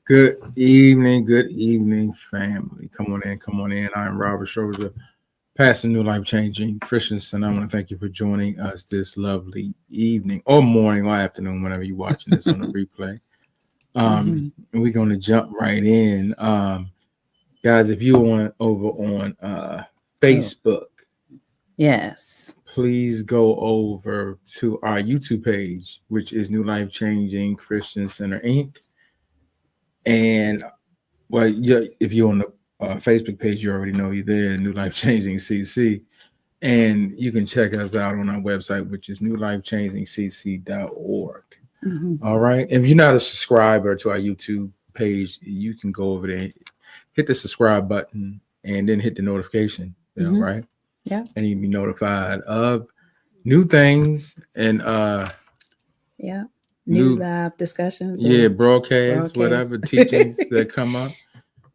Good evening, family. Come on in. I'm Robert Schroeder, Pastor New Life Changing Christensen. I want to thank you for joining us this lovely evening or morning or afternoon, whenever you're watching this on the replay. And we're going to jump right in. Guys, if you want over on Facebook, yes, please go over to our YouTube page, which is New Life Changing Christian Center Inc. And well, yeah, if you're on the Facebook page, you already know you're there, New Life Changing CC. And you can check us out on our website, which is newlifechangingcc.org. All right. If you're not a subscriber to our YouTube page, you can go over there, hit the subscribe button, and then hit the notification bell, right? Yeah. And you'll be notified of new things and new live discussions. Broadcasts, whatever teachings that come up,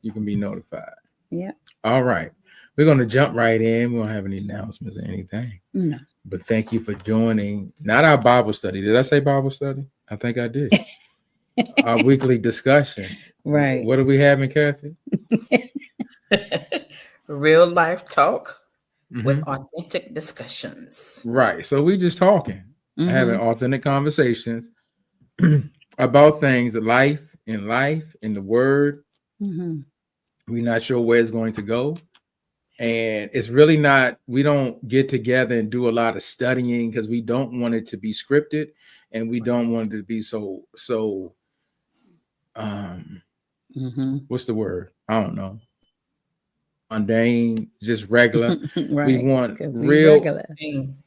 you can be notified. Yeah. All right. We're going to jump right in. We don't have any announcements or anything. No. But thank you for joining. Not our Bible study. Did I say Bible study? I think I did. Our weekly discussion. Right. What are we having, Kathy? Real life talk with authentic discussions. Right. So we just talking, having authentic conversations about things, life, in the word. We're not sure where it's going to go. And it's really not, we don't get together and do a lot of studying because we don't want it to be scripted and we don't want it to be so what's the word? I don't know. Mundane, just regular. Right. We want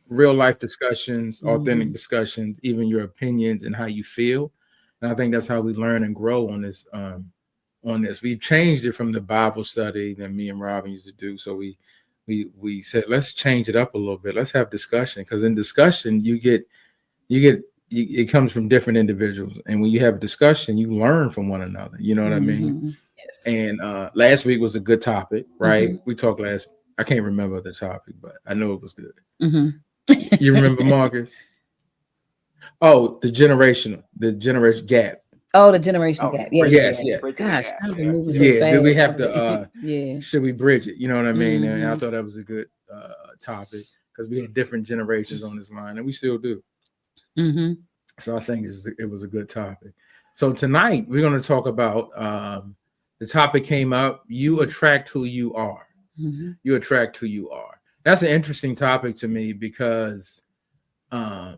real life discussions, authentic discussions, even your opinions and how you feel. And I think that's how we learn and grow on this. We've changed it from the Bible study that me and Robin used to do. So we said, let's change it up a little bit. Let's have discussion, because in discussion it comes from different individuals, and when you have a discussion, you learn from one another. You know what I mean? Yes. And last week was a good topic, right? We talked I can't remember the topic, but I know it was good. You remember, Marcus? Oh, the generation gap. Oh, the generation gap. Yes. Gosh, I've been moving so Yeah, fast. do we have to should we bridge it? You know what I mean? And I thought that was a good topic, because we had different generations on this line, and we still do. So I think it was a good topic. So tonight we're going to talk about the topic came up: you attract who you are. You attract who you are. That's an interesting topic to me, because I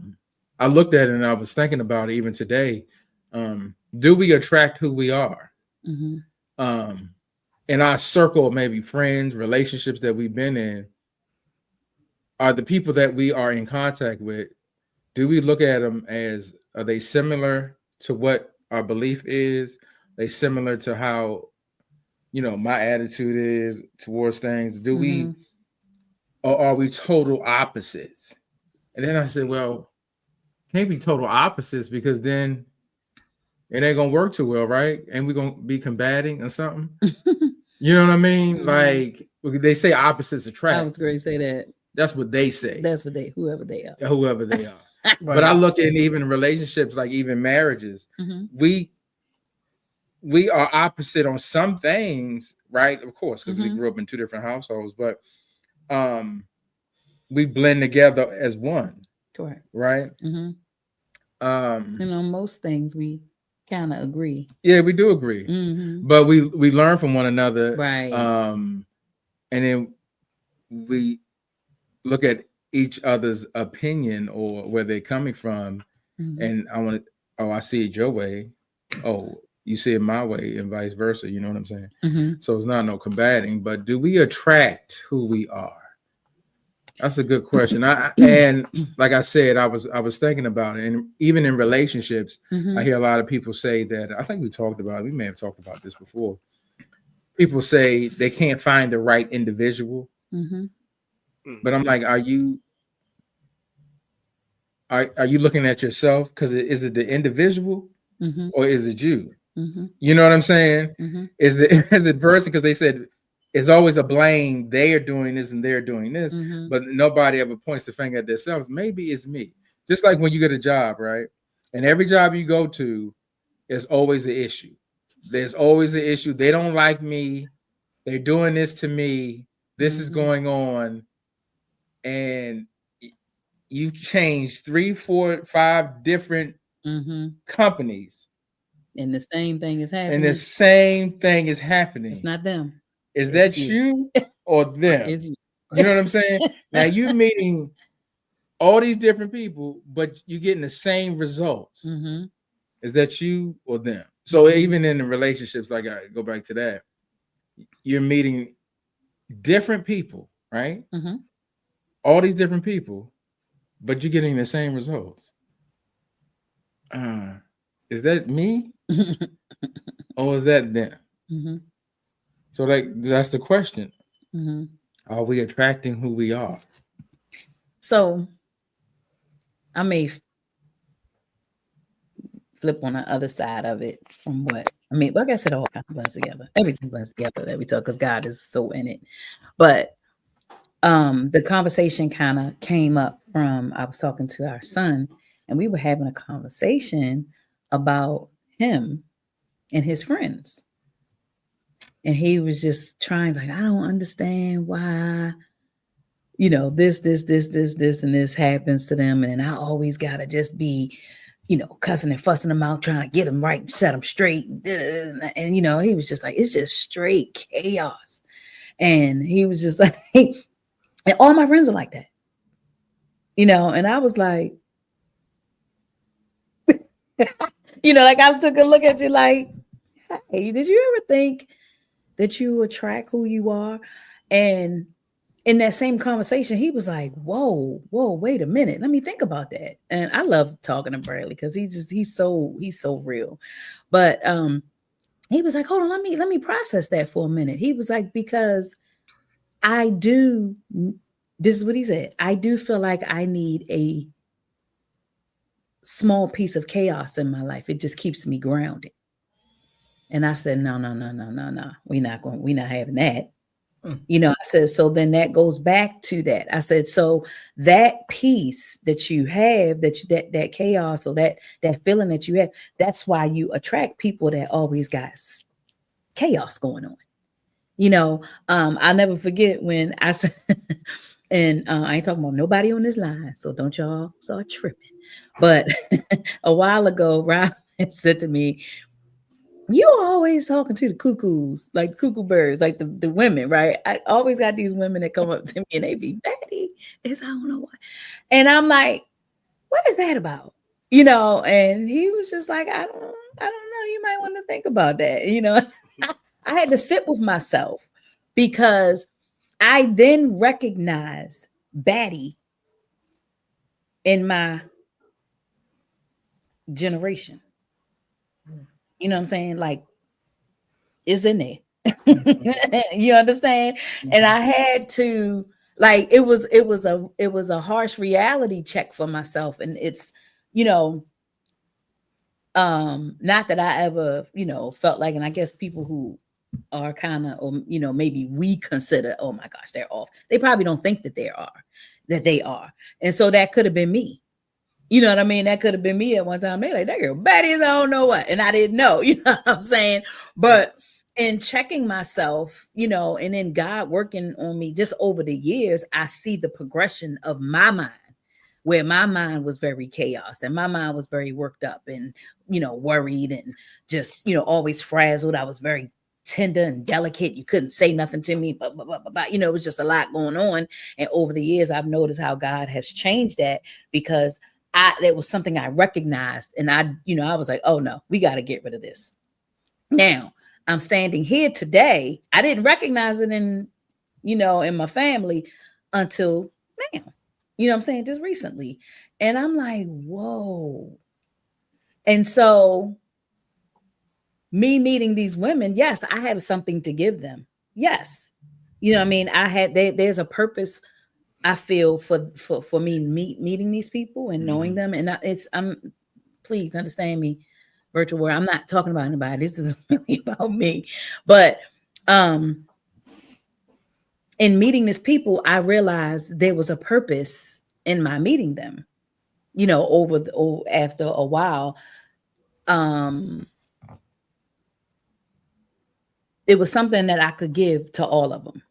looked at it and I was thinking about it even today. Do we attract who we are? In our circle, maybe friends, relationships that we've been in, are the people that we are in contact with, do we look at them as, are they similar to what our belief is? Are they similar to how, my attitude is towards things? Do we, or are we total opposites? And then I said, well, can't be total opposites, because then it ain't gonna work too well, right? And we're gonna be combating or something. You know what I mean? Like they say opposites attract. I was going to say that. That's what they say. That's what whoever they are. Right. But I look at even relationships, like even marriages, we are opposite on some things, right? Of course, because we grew up in two different households, but we blend together as one. Correct. Right? And on most things we kind of agree. Yeah, we do agree. But we learn from one another. Right. And then we look at each other's opinion or where they're coming from. And I see it your way. Oh, you see it my way, and vice versa. You know what I'm saying? So it's not no combating, but do we attract who we are? That's a good question. And like I said, I was thinking about it, and even in relationships, I hear a lot of people say that. I think we may have talked about this before. People say they can't find the right individual, but I'm like, are you looking at yourself? Because is it the individual or is it you? You know what I'm saying? Is the person? Because they said it's always a blame. They are doing this and they're doing this, but nobody ever points the finger at themselves. Maybe it's me. Just like when you get a job, right? And every job you go to, there's always an issue. there's always an issue. They don't like me. They're doing this to me. This is going on. And you've changed 3, 4, 5 different companies. And the same thing is happening. It's not them. Is that you or them? It's you. You know what I'm saying? Now you're meeting all these different people, but you're getting the same results. Is that you or them? So even in the relationships, like I go back to that, you're meeting different people, right? All these different people, but you're getting the same results. Is that me or is that them? So that's the question. Are we attracting who we are? So I may flip on the other side of it from what I mean. Like I said, all kind of blends together. Everything blends together that we talk, because God is so in it. But the conversation kind of came up from, I was talking to our son, and we were having a conversation about him and his friends. And he was just trying, like, I don't understand why, this, and this happens to them. And I always got to just be, cussing and fussing them out, trying to get them right and set them straight. And, he was just like, it's just straight chaos. And he was just like, and all my friends are like that, and I was like, like I took a look at you like, hey, did you ever think that you attract who you are? And in that same conversation, he was like, whoa, wait a minute. Let me think about that. And I love talking to Bradley because he's so real. But he was like, hold on, let me process that for a minute. He was like, because this is what he said, I do feel like I need a small piece of chaos in my life. It just keeps me grounded. And I said, no. We're not having that. I said, so then that goes back to that. I said, so that piece that you have, that chaos, or that feeling that you have, that's why you attract people that always got chaos going on. I'll never forget when I said, and I ain't talking about nobody on this line, so don't y'all start tripping. But a while ago, Rob said to me, you always talking to the cuckoos, like cuckoo birds, like the women, right? I always got these women that come up to me and they be, Betty, I don't know what. And I'm like, what is that about? And he was just like, I don't know. You might want to think about that. I had to sit with myself because I then recognized Batty in my generation. You know what I'm saying? Like, it's in there. You understand? And I had to, like, it was a harsh reality check for myself. And it's, not that I ever, felt like, and I guess people who are kind of, or maybe we consider, oh my gosh, they're off. They probably don't think that they are. And so that could have been me. You know what I mean? That could have been me at one time. They like, that girl Betty, I don't know what. And I didn't know, you know what I'm saying? But in checking myself, and then God working on me just over the years, I see the progression of my mind, where my mind was very chaos and my mind was very worked up and, worried and just, always frazzled. I was very tender and delicate. You couldn't say nothing to me, but it was just a lot going on. And over the years, I've noticed how God has changed that, because that was something I recognized. And I was like, oh no, we got to get rid of this. Now I'm standing here today. I didn't recognize it in my family until now, you know what I'm saying? Just recently. And I'm like, whoa. And so me meeting these women, yes, I have something to give them. Yes. You know what I mean? There's a purpose, I feel, for me meeting these people and knowing them. And please understand me, virtual world. I'm not talking about anybody. This is really about me. But in meeting these people, I realized there was a purpose in my meeting them, after a while. it was something that I could give to all of them.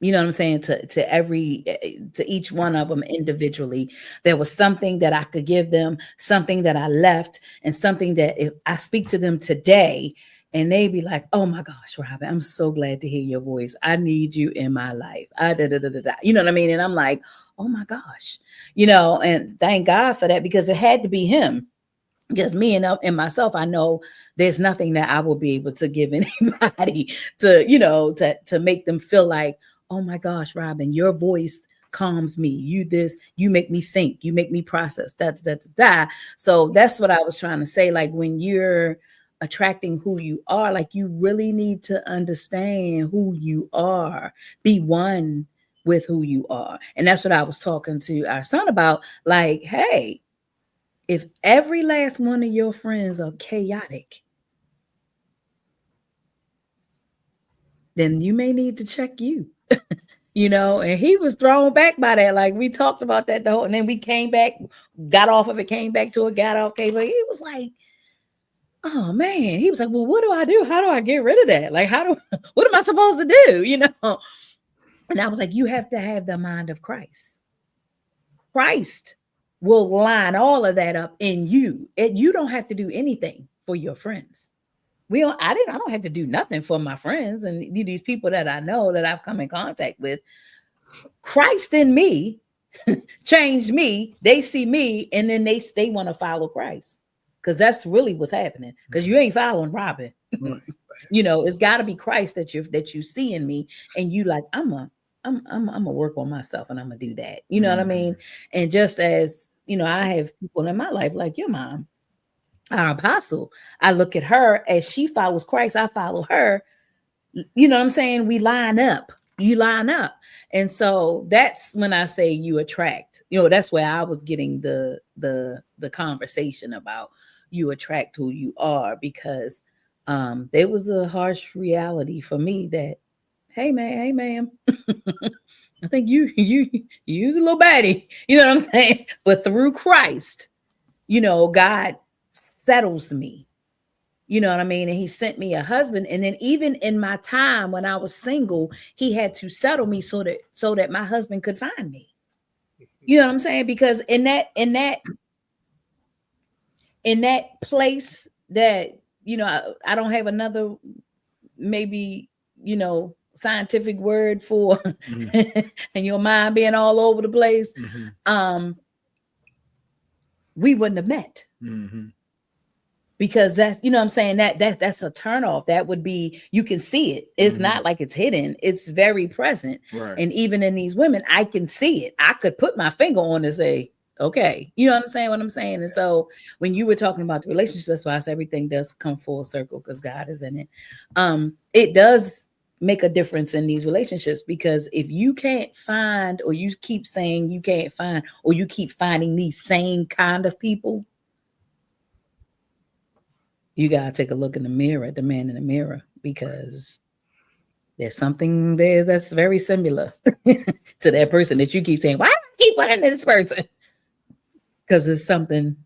You know what I'm saying? To each one of them individually, there was something that I could give them, something that I left, and something that if I speak to them today, and they be like, "Oh my gosh, Robin, I'm so glad to hear your voice. I need you in my life." You know what I mean? And I'm like, "Oh my gosh," and thank God for that, because it had to be him. Because me and myself, I know there's nothing that I will be able to give anybody to make them feel like, "Oh my gosh, Robin, your voice calms me. You make me think, you make me process that. So that's what I was trying to say. Like, when you're attracting who you are, like, you really need to understand who you are, be one with who you are. And that's what I was talking to our son about. Like, hey, if every last one of your friends are chaotic, then you may need to check you. And he was thrown back by that. Like, we talked about that and then we came back, got off of it, came back to it, got off. Okay, but he was like, "Oh man," he was like, "Well, what do I do? How do I get rid of that? Like, what am I supposed to do?" And I was like, you have to have the mind of Christ. Christ will line all of that up in you. And you don't have to do anything for your friends. I don't have to do nothing for my friends and these people that I know that I've come in contact with. Christ in me changed me. They see me, and then they want to follow Christ, because that's really what's happening. Because you ain't following Robin. It's got to be Christ that you see in me, and you like, I'm gonna work on myself, and I'm gonna do that. You know what I mean? And just as I have people in my life like your mom, our apostle, I look at her as she follows Christ, I follow her. You know what I'm saying? We line up. You line up. And so that's when I say you attract. That's where I was getting the conversation about you attract who you are, because there was a harsh reality for me that, hey ma'am, I think you use a little baddie. You know what I'm saying? But through Christ, God settles me. You know what I mean? And he sent me a husband. And then even in my time when I was single, he had to settle me so that my husband could find me. You know what I'm saying? Because in that place that, I don't have another, maybe, scientific word for, and your mind being all over the place. We wouldn't have met. Because that's, what I'm saying, that's a turnoff. That would be, you can see it. It's not like it's hidden. It's very present. Right. And even in these women, I can see it. I could put my finger on and say, okay, you know what I'm saying? And so when you were talking about the relationship, that's why I said everything does come full circle, because God is in it. It does make a difference in these relationships, because if you can't find, or you keep saying you can't find, or you keep finding these same kind of people, you got to take a look in the mirror at the man in the mirror, because there's something there that's very similar to that person that you keep saying, why do I keep finding this person? Because there's something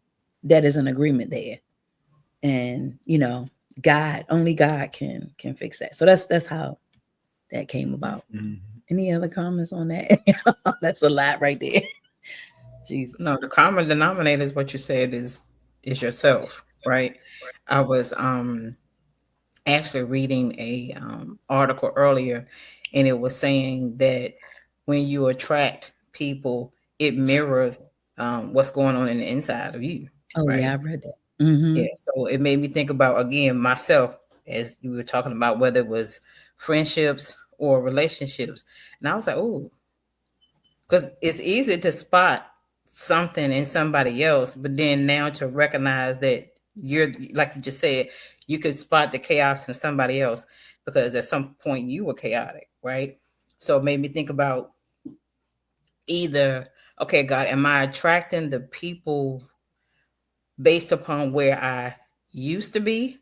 that is an agreement there. And, only God can fix that. So that's how that came about. Any other comments on that? That's a lot right there. Jesus. No, the common denominator is what you said is yourself, right? I was actually reading a article earlier, and it was saying that when you attract people, it mirrors what's going on in the inside of you. Oh, right? Yeah, I read that. Yeah, so it made me think about, again, myself, as you were talking about, whether it was friendships or relationships. And I was like, oh, because it's easy to spot something in somebody else, but then now to recognize that you're, like you just said, you could spot the chaos in somebody else, because at some point you were chaotic, right? So it made me think about either, okay, God, am I attracting the people based upon where I used to be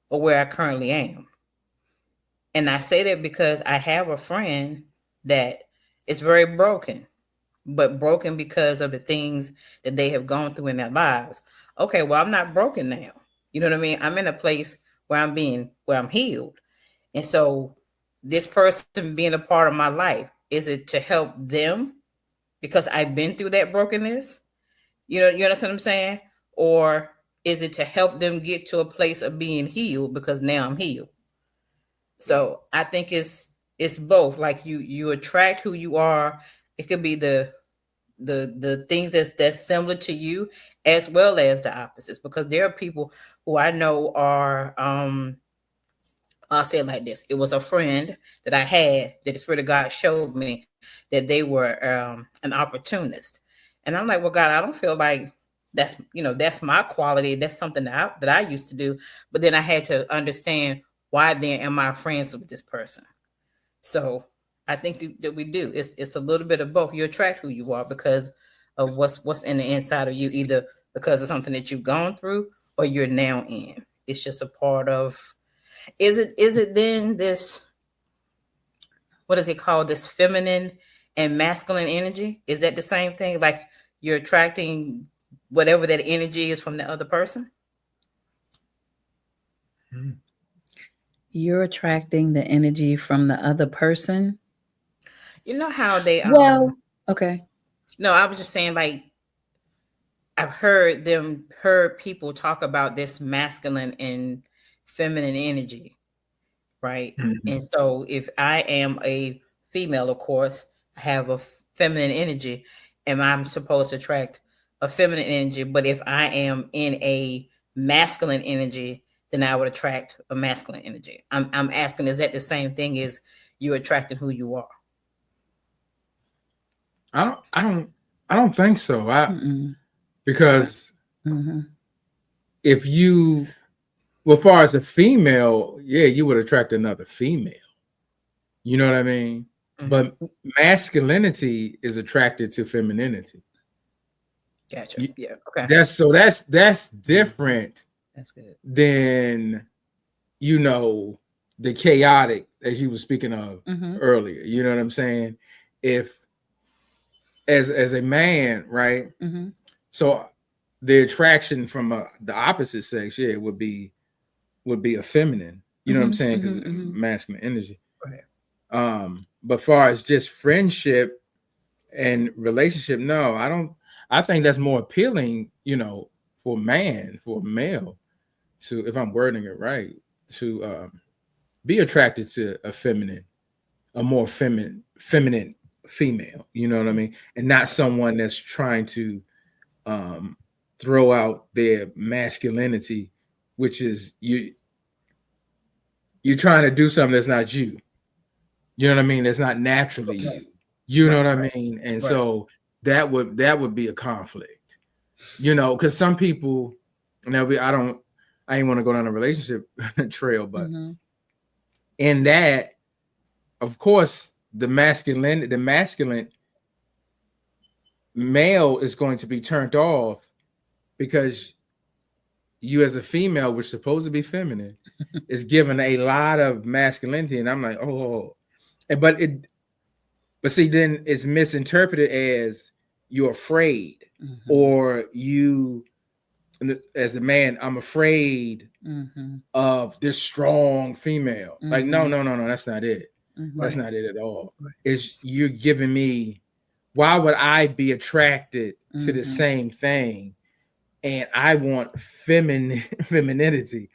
or where I currently am? And I say that because I have a friend that is very broken, but broken because of the things that they have gone through in their lives. Okay, well, I'm not broken now. You know what I mean? I'm in a place where I'm healed. And so this person being a part of my life, is it to help them because I've been through that brokenness? You understand what I'm saying? Or is it to help them get to a place of being healed because now I'm healed? So I think it's both. Like you attract who you are. It could be the things that's similar to you as well as the opposites, because there are people who I know are I'll say it like this. It was a friend that I had that the Spirit of God showed me that they were an opportunist. And I'm like, well, God, I don't feel like that's my quality. That's something that I used to do. But then I had to understand, why then am I friends with this person? So I think that we do. It's a little bit of both. You attract who you are because of what's in the inside of you, either because of something that you've gone through or you're now in. It's just a part of. Is it then this, what is it called, this feminine and masculine energy? Is that the same thing? Like you're attracting whatever that energy is from the other person? You're attracting the energy from the other person. You know how they okay. No, I was just saying, like, I've heard people talk about this masculine and feminine energy, right? Mm-hmm. And so if I am a female, of course, I have a feminine energy, and I'm supposed to attract a feminine energy. But if I am in a masculine energy, then I would attract a masculine energy. I'm asking, is that the same thing as you attracting who you are? I don't think so. Because if you, well, as far as a female, yeah, you would attract another female. You know what I mean? Mm-hmm. But masculinity is attracted to femininity. Gotcha. Yeah. Okay. That's different. That's good. Than, the chaotic, as you were speaking of earlier. You know what I'm saying? If as a man, right? Mm-hmm. So the attraction from the opposite sex, yeah, would be a feminine. You know what I'm saying? Because masculine energy. Right. But far as just friendship and relationship, no, I don't. I think that's more appealing, for a male, to, if I'm wording it right, to be attracted to a more feminine female. You know what I mean? And not someone that's trying to throw out their masculinity, which is you're trying to do something that's not you. You know what I mean? That's not naturally you. You know what I mean? And so that would be a conflict. Because some people, now I ain't want to go down a relationship trail, but in that, of course, the masculine male is going to be turned off because you, as a female, which is supposed to be feminine, is given a lot of masculinity, and I'm like, but see, then it's misinterpreted as you're afraid, or you, as the man, I'm afraid of this strong female. Like, no, that's not it. That's not it at all. It's you're giving me, why would I be attracted to the same thing? And I want femininity.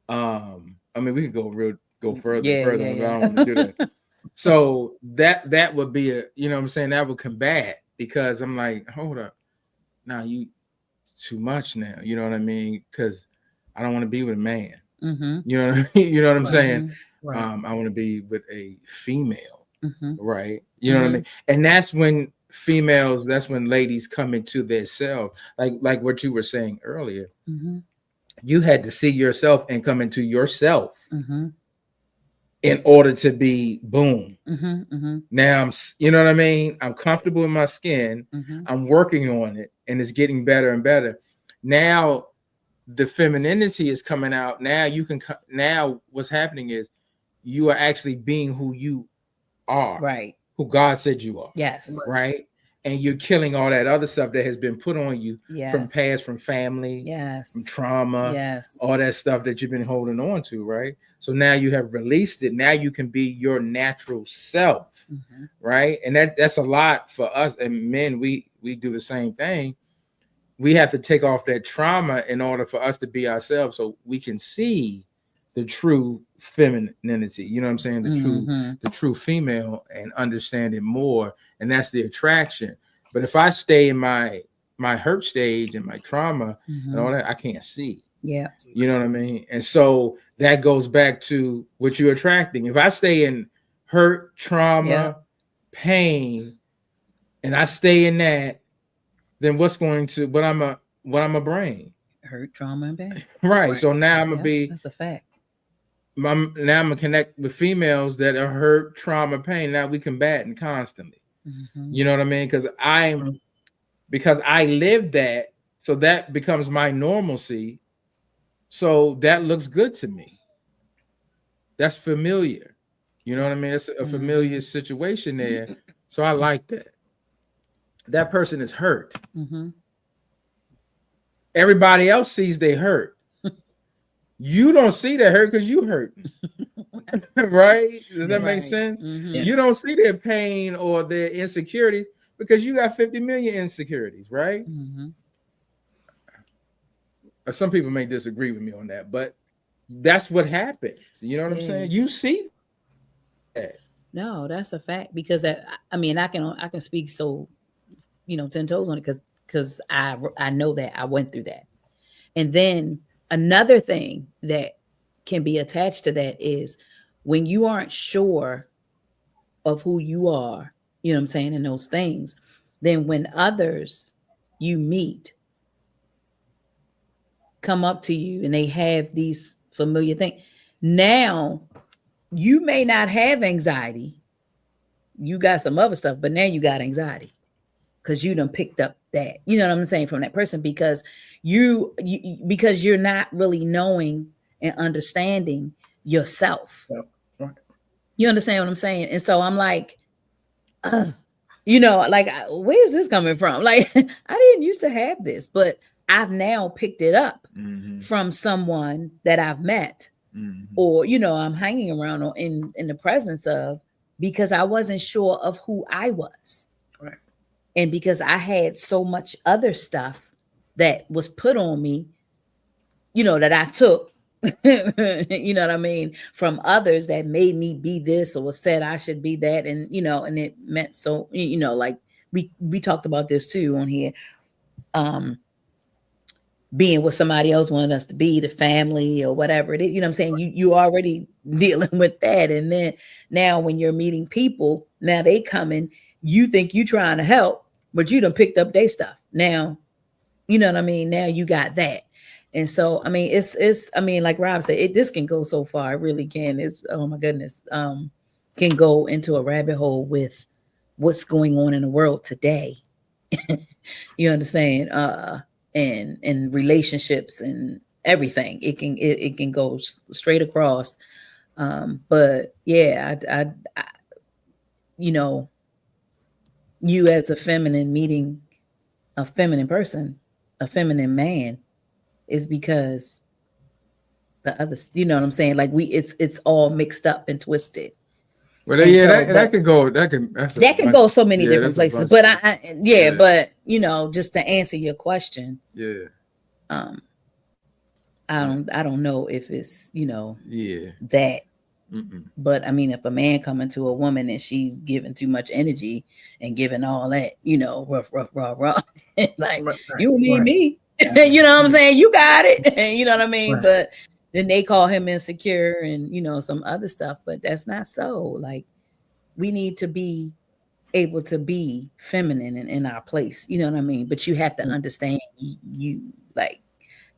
I mean, we can go further, but I don't want to do that. So that would be that would combat, because I'm like, hold up, now you too much now. You know what I mean? Because I don't want to be with a man. You know what I mean? You know what I'm saying? Right. I want to be with a female, right? You know what I mean? And that's when ladies come into their self, like what you were saying earlier. You had to see yourself and come into yourself in order to be boom. Now you know what I mean? I'm comfortable in my skin. I'm working on it, and it's getting better and better. Now the femininity is coming out. Now what's happening is you are actually being who you are, right? Who God said you are. Yes. Right. and you're killing all that other stuff that has been put on you from past, from family, from trauma, all that stuff that you've been holding on to, right? So now you have released it. Now you can be your natural self, right? And that's a lot for us. And men, we do the same thing. We have to take off that trauma in order for us to be ourselves, so we can see the true femininity. You know what I'm saying? The true female, and understand it more. And that's the attraction. But if I stay in my hurt stage and my trauma and all that, I can't see. Yeah. You know what I mean? And so that goes back to what you're attracting. If I stay in hurt, trauma, pain, and I stay in that, then what I'm a brain? Hurt, trauma, and pain. Right. So now I'm gonna be. That's a fact. Now I'm gonna connect with females that are hurt, trauma, pain. Now we combating constantly. You know what I mean? Because I live that, so that becomes my normalcy. So that looks good to me. That's familiar. You know what I mean? It's a familiar situation there. So I like that. That person is hurt. Everybody else sees they hurt. You don't see that hurt because you hurt. Right? Does that make sense? Yes. You don't see their pain or their insecurities because you got 50 million insecurities, right? Some people may disagree with me on that, but that's what happens. You know what I'm saying? You see that. No, that's a fact, because I mean, I can speak so, 10 toes on it, because I know that I went through that. And then another thing that can be attached to that is when you aren't sure of who you are, you know what I'm saying, in those things, then when others you meet come up to you and they have these familiar things, now you may not have anxiety. You got some other stuff, but now you got anxiety because you done picked up that, you know what I'm saying, from that person, because because you're not really knowing and understanding yourself. Right. You understand what I'm saying? And so I'm like, where is this coming from? Like, I didn't used to have this, but I've now picked it up from someone that I've met, or, I'm hanging around or in the presence of, because I wasn't sure of who I was. Right. And because I had so much other stuff that was put on me, that I took, you know what I mean, from others that made me be this or said I should be that. And, and it meant so, like we talked about this too on here. Being what somebody else wanted us to be, the family or whatever it is, you know what I'm saying? You already dealing with that. And then now when you're meeting people, now they coming, you think you trying to help, but you done picked up their stuff. Now, you know what I mean? Now you got that. And so, I mean, it's like Rob said, this can go so far. It really can. It's, oh my goodness, can go into a rabbit hole with what's going on in the world today. You understand? And relationships and everything. It can go straight across. But yeah, I you as a feminine meeting a feminine person, a feminine man, is because the other, you know what I'm saying? Like it's all mixed up and twisted. Well, that could go so many different places. But but just to answer your question, I don't know if it's that. Mm-mm. But I mean, if a man coming to a woman and she's giving too much energy and giving all that, rough, like you need me, you know what I'm saying? You got it, you know what I mean? Right. But then they call him insecure and some other stuff, but that's not so. Like, we need to be able to be feminine and in our place, you know what I mean? But you have to understand you like,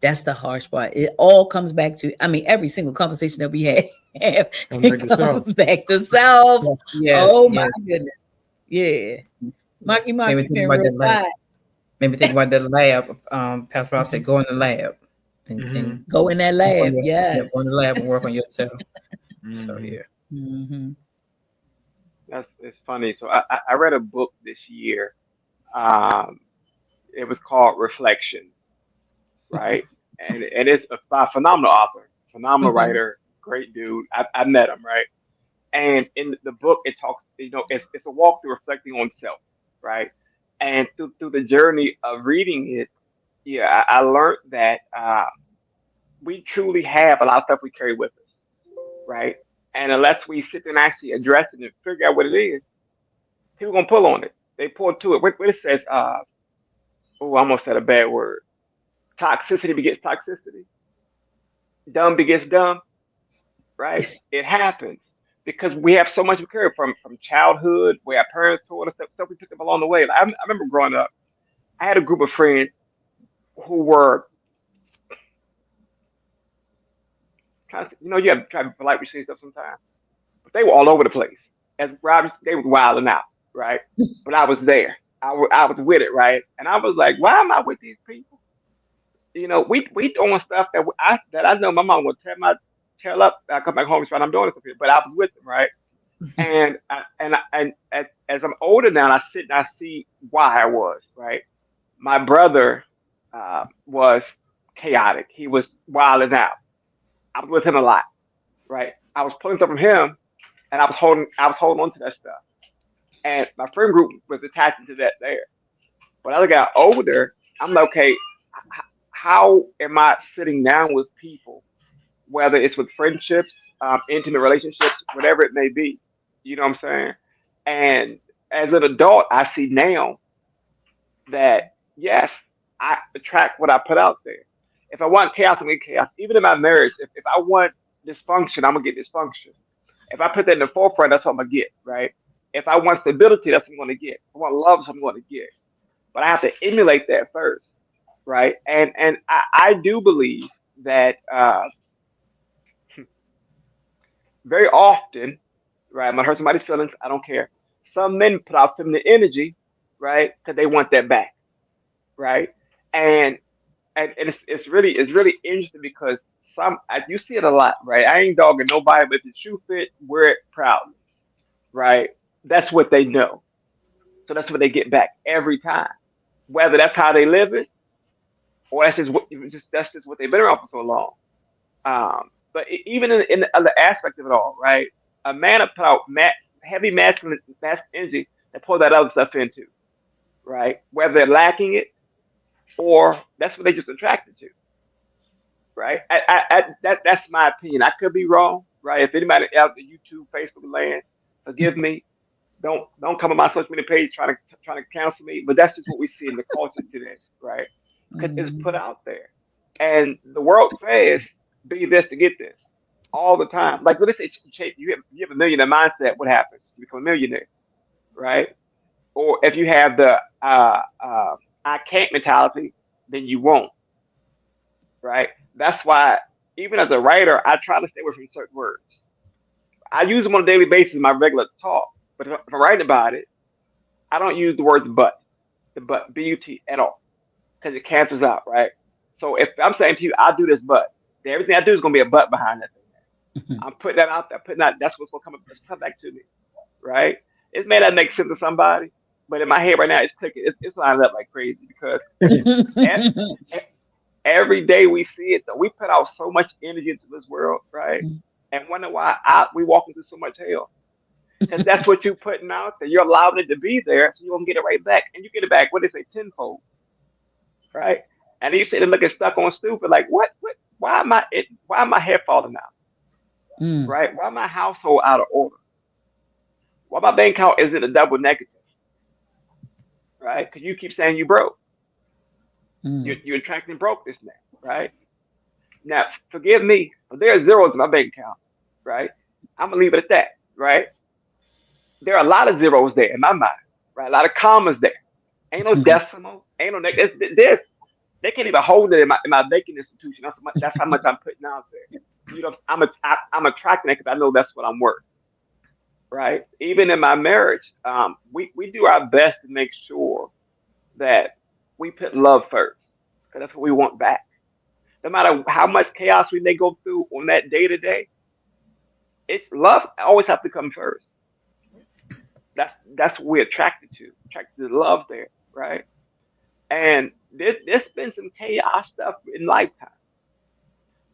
that's the harsh part. It all comes back to, every single conversation that we have, it comes back to self. Yes, my goodness. Yeah. Marky, maybe think about the lab. Pastor Ross said, go in the lab. And go in that lab. Yes. Go in the lab and work on yourself. So, yeah. It's funny. So I read a book this year It was called Reflections, right? And it's by a phenomenal author, phenomenal Mhm. writer, great dude. I met him, right? And in the book, it talks, it's a walk through reflecting on self, right? And through the journey of reading it, yeah, I learned that we truly have a lot of stuff we carry with us, right? And unless we sit there and actually address it and figure out what it is, people gonna pull on it. They pull to it. What it says, oh, I almost said a bad word. Toxicity begets toxicity. Dumb begets dumb, right? It happens because we have so much we carry from childhood, where our parents told us stuff we picked up along the way. Like, I remember growing up, I had a group of friends who were kind of, you have to try to be polite with stuff sometimes, but they were all over the place. As Rob, they were wilding out, right? But I was there. I was with it, right? And I was like, why am I with these people? We doing stuff that I know my mom would tell up. I come back home and say, I'm doing this, but I was with them, right? And as I'm older now, and I sit and I see why I was, right. My brother was chaotic. He was wilding out. I was with him a lot, right. I was pulling stuff from him, and I was holding on to that stuff. And my friend group was attaching to that there. But as I got older, I'm like, okay, how am I sitting down with people, whether it's with friendships, intimate relationships, whatever it may be? You know what I'm saying? And as an adult, I see now that yes, I attract what I put out there. If I want chaos, I'm gonna get chaos. Even in my marriage, if I want dysfunction, I'm gonna get dysfunction. If I put that in the forefront, that's what I'm gonna get, right? If I want stability, that's what I'm gonna get. If I want love, that's what I'm gonna get. But I have to emulate that first, right? And I do believe that very often, right? I'm gonna hurt somebody's feelings. I don't care. Some men put out feminine energy, right? Because they want that back, right? And and it's really interesting because you see it a lot, right? I ain't dogging nobody, but if the shoe fit, wear it proudly, right? That's what they know, so that's what they get back every time. Whether that's how they live it, or that's just what they've been around for so long. But even in the other aspect of it all, right? A man will put out heavy masculine energy and pull that other stuff into, right? Whether they're lacking it or that's what they just attracted to, right? That's my opinion. I could be wrong, right? If anybody out the YouTube, Facebook land, forgive me. Don't come on my social media page trying to cancel me. But that's just what we see in the culture today, right? Because it's put out there, and the world says be this to get this all the time. Like let's say you have a millionaire mindset. What happens? You become a millionaire, right? Or if you have the I can't mentality, then you won't, right? That's why even as a writer, I try to stay away from certain words. I use them on a daily basis in my regular talk, but if I'm writing about it, I don't use the words the but at all, because it cancels out, right? So if I'm saying to you, I'll do this, but then everything I do is going to be a but behind that thing. I'm putting that out there, that's what's going to come back to me, right? It may not make sense to somebody, but in my head right now, it's clicking. It's lining up like crazy because every day we see it. Though we put out so much energy into this world, right? And wonder why we walking through so much hell. Because that's what you're putting out there. You're allowing it to be there, so you're gonna get it right back, and you get it back. What they say, tenfold, right? And you say they're looking stuck on stupid, like what? Why am I? Why am my hair falling out? Right? Why my household out of order? Why my bank account isn't a double negative? Right? Because you keep saying you broke. You're attracting brokenness now, right? Now, forgive me, but there are zeros in my bank account, right? I'm gonna leave it at that, right? There are a lot of zeros there in my mind, right? A lot of commas there. Ain't no decimal, ain't no negative. They can't even hold it in my banking institution. That's how much I'm putting out there. I'm attracting it because I know that's what I'm worth, right? Even in my marriage, we do our best to make sure that we put love first, because that's what we want back. No matter how much chaos we may go through on that day to day, it's love always have to come first. That's what we're attracted to. Attracted to love there. right? And there's been some chaos stuff in lifetime,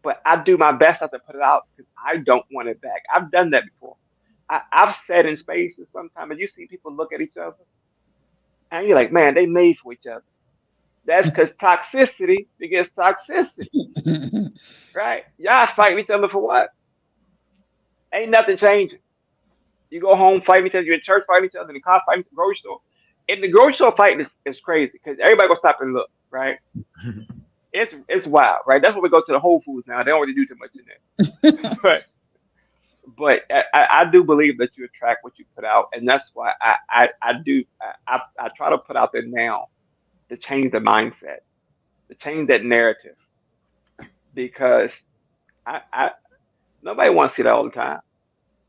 but I do my best not to put it out because I don't want it back. I've done that before. I've sat in spaces sometimes, and you see people look at each other, and you're like, man, they made for each other. That's because toxicity begets toxicity, right? Y'all fighting each other for what? Ain't nothing changing. You go home fighting each other, you're in church fighting each other, in the car fighting at the grocery store. In the grocery store fighting is crazy because everybody gonna stop and look, right? It's wild, right? That's why we go to the Whole Foods now. They don't really do too much in there. but I do believe that you attract what you put out, and that's why I try to put out there now to change the mindset, to change that narrative, because I nobody wants to see that all the time.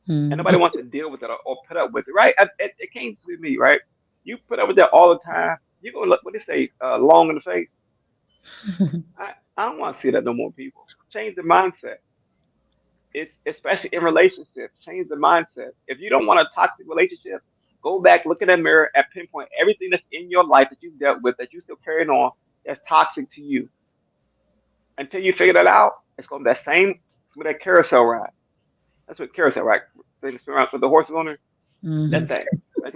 And nobody wants to deal with it or put up with it, right? It came to me, right? You put up with that all the time. You're gonna look, what they say, long in the face. I don't want to see that no more, people. Change the mindset. It's especially in relationships. Change the mindset. If you don't want a toxic relationship, go back, look in that mirror, and pinpoint everything that's in your life that you've dealt with, that you're still carrying on, that's toxic to you. Until you figure that out, it's gonna be that same with that carousel ride. That's what carousel ride. They spin around with the horses on there. That thing. It's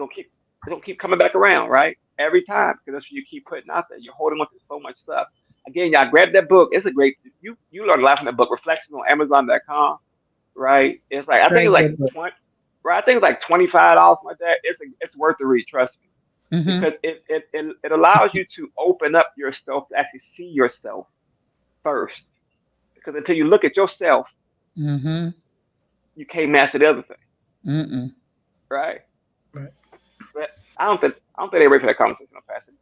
gonna keep coming back around, right? Every time, because that's what you keep putting out there. You're holding on to so much stuff. Again, y'all grab that book. It's a great. You learn a lot from that book. Reflections on Amazon.com, right? It's like I think it's like 20, right? I think it's like $25 like that. It's worth the read. Trust me, because it allows you to open up yourself to actually see yourself first. Because until you look at yourself, you can't master the other thing. Right. But I don't think they're ready for that conversation.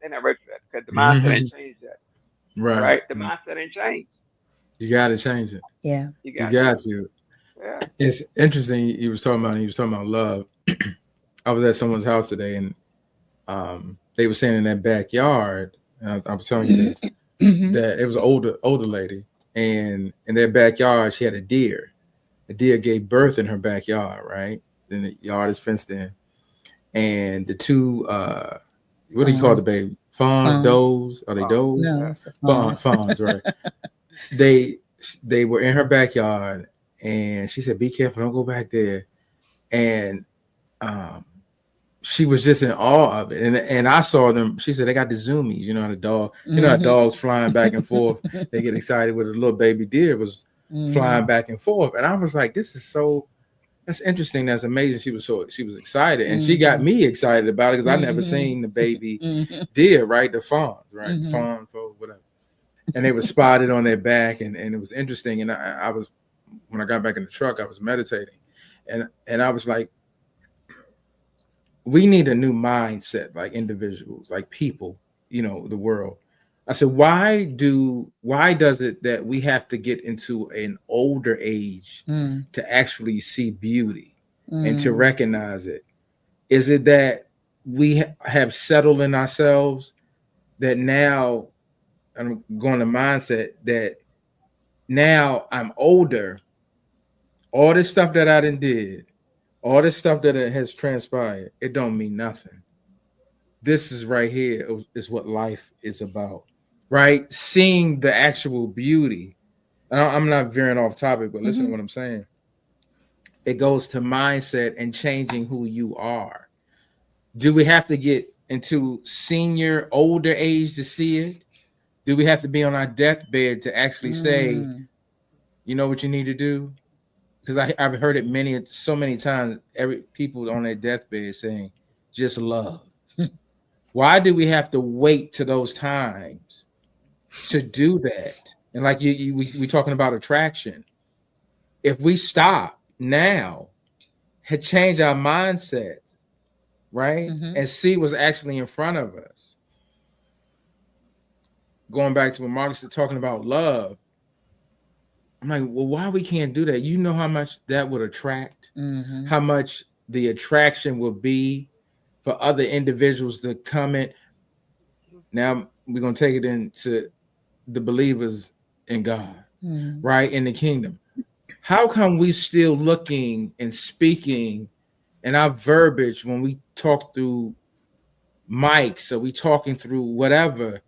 They're not ready for that because the mindset ain't changed yet. Right. The mindset ain't changed. You got to change it. Yeah. You got to. Yeah. It's interesting. He was talking about love. I was at someone's house today, and they were saying in that backyard. And I was telling you this that it was an older lady, and in their backyard she had a deer. The deer gave birth in her backyard, right? Then the yard is fenced in. And the two, what do you call the baby? Fawns, does? Are they does? No, it's a fawn. Fawns, right? They were in her backyard, and she said, "Be careful, don't go back there." And she was just in awe of it. And I saw them. She said they got the zoomies. You know, the dog. You know, how dogs flying back and forth. They get excited with a little baby deer was flying back and forth, and I was like, "This is so." That's interesting. That's amazing. She was excited, and she got me excited about it because I never seen the baby deer, right? The fawns, right? Fawn, whatever. And they were spotted on their back, and it was interesting. And I was, when I got back in the truck, I was meditating, and I was like, we need a new mindset, like individuals, like people, you know, the world. I said, why does it that we have to get into an older age to actually see beauty and to recognize it? Is it that we have settled in ourselves that now I'm going to mindset that now I'm older, all this stuff that I did, all this stuff that has transpired, it don't mean nothing. This is right here is what life is about. Right, seeing the actual beauty. I'm not veering off topic, but listen to what I'm saying. It goes to mindset and changing who you are. Do we have to get into senior, older age to see it? Do we have to be on our deathbed to actually say, you know what you need to do? Because I've heard it so many times. People on their deathbed saying, just love. Why do we have to wait to those times to do that? And like we talking about attraction. If we stop now, had change our mindsets, right? And see what's actually in front of us. Going back to what Marcus is talking about love. I'm like, well, why we can't do that? You know how much that would attract, how much the attraction will be for other individuals to come in. Now we're gonna take it into the believers in God, right? In the kingdom. How come we still looking and speaking in our verbiage when we talk through mics, so we talking through whatever,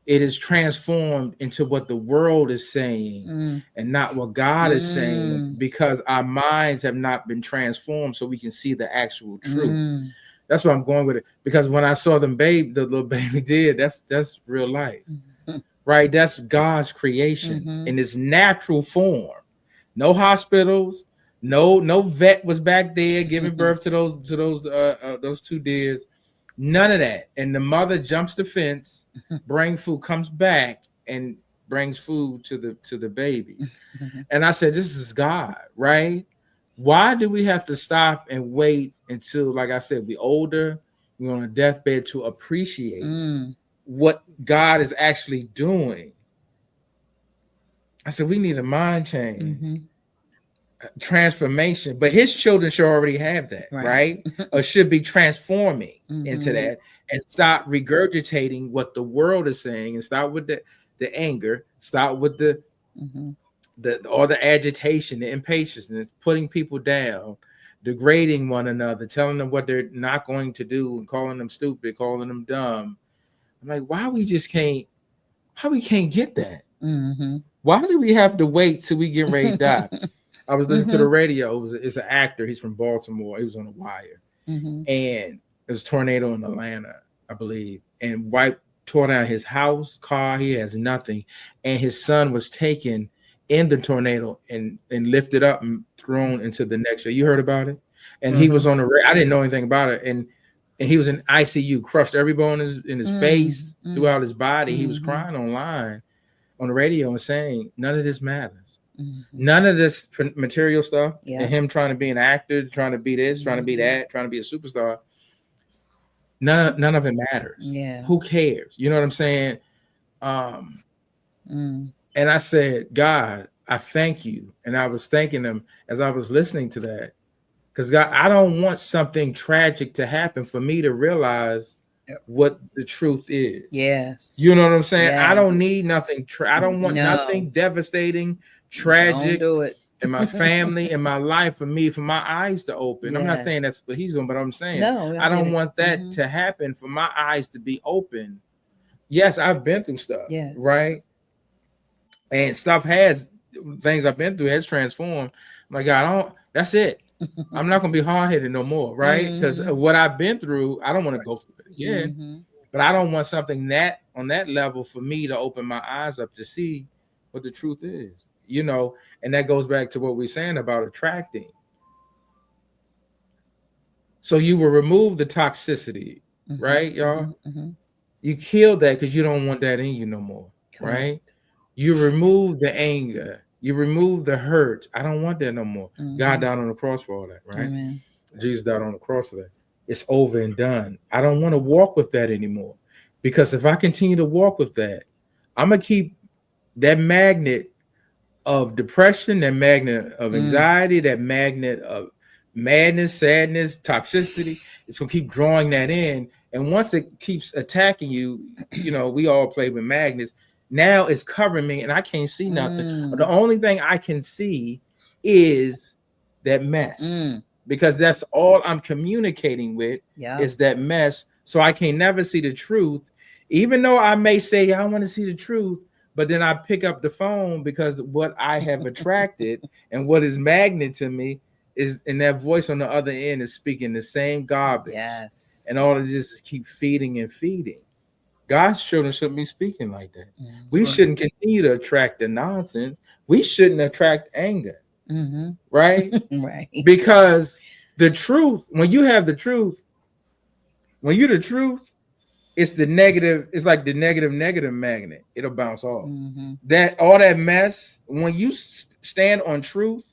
it is transformed into what the world is saying and not what God is saying, because our minds have not been transformed so we can see the actual truth. That's why I'm going with it, because when I saw the little baby did, that's real life, right? That's God's creation in its natural form. No hospitals, no vet was back there giving birth to those two deers. None of that. And the mother jumps the fence, brings food, comes back and brings food to the baby. And I said, this is God, right? Why do we have to stop and wait until, like I said, we're older, we're on a deathbed to appreciate what God is actually doing? I said, we need a mind change. Transformation, but his children should already have that, right? Or should be transforming into that, and stop regurgitating what the world is saying, and start with the anger, start with the all the agitation, the impatience, putting people down, degrading one another, telling them what they're not going to do, and calling them stupid, calling them dumb. I'm like, why we can't get that? Why do we have to wait till we get ready to die? I was listening to the radio. It's an actor. He's from Baltimore. He was on The Wire. And it was a tornado in Atlanta, I believe. And tore down his house, car. He has nothing. And his son was taken in the tornado and lifted up and thrown into the next year. You heard about it? And he was on the radio. I didn't know anything about it. And he was in ICU, crushed every bone in his face, throughout his body. He was crying online on the radio and saying, none of this matters. None of this material stuff, and him trying to be an actor, trying to be this, trying to be that, trying to be a superstar, none of it matters. Who cares? You know what I'm saying? And I said, God, I thank you. And I was thanking him as I was listening to that, because God, I don't want something tragic to happen for me to realize what the truth is. You know what I'm saying? I don't need nothing. I don't want nothing devastating, tragic in my family, in my life, for my eyes to open. I'm not saying that's what he's doing, but I'm saying I don't want that to happen, for my eyes to be open. Yes, I've been through stuff, right? And things I've been through has transformed. I'm like, God, that's it. I'm not gonna be hard-headed no more, right? Because what I've been through, I don't want to go through it again. But I don't want something that on that level for me to open my eyes up to see what the truth is. You know, and that goes back to what we're saying about attracting. So you will remove the toxicity, right, y'all? You kill that because you don't want that in you no more, right? You remove the anger, you remove the hurt. I don't want that no more. God died on the cross for all that, right? Jesus died on the cross for that. It's over and done. I don't want to walk with that anymore, because if I continue to walk with that, I'm gonna keep that magnet of depression, that magnet of anxiety, that magnet of madness, sadness, toxicity. It's gonna keep drawing that in, and once it keeps attacking you, you know, we all play with magnets. Now it's covering me, and I can't see nothing. The only thing I can see is that mess, because that's all I'm communicating with is that mess. So I can never see the truth, even though I may say I want to see the truth. But then I pick up the phone, because what I have attracted and what is magnet to me is, and that voice on the other end is speaking the same garbage. And all of this is keep feeding and feeding. God's children shouldn't be speaking like that. We shouldn't continue to attract the nonsense. We shouldn't attract anger. Right? Because the truth, when you have the truth, when you're the truth, it's the negative. It's like the negative magnet. It'll bounce off. That all that mess. When you stand on truth,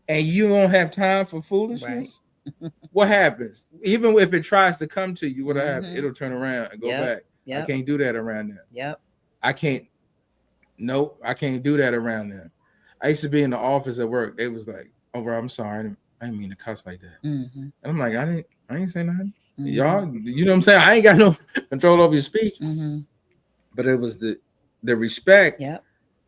and you don't have time for foolishness, what happens? Even if it tries to come to you, what'll happen? It'll turn around and go back. I can't do that around them. I can't. Nope, I can't do that around them. I used to be in the office at work. They was like, "Oh, bro, I'm sorry. I didn't mean to cuss like that." And I'm like, I ain't say nothing. Y'all, you know what I'm saying? I ain't got no control over your speech. But it was the respect,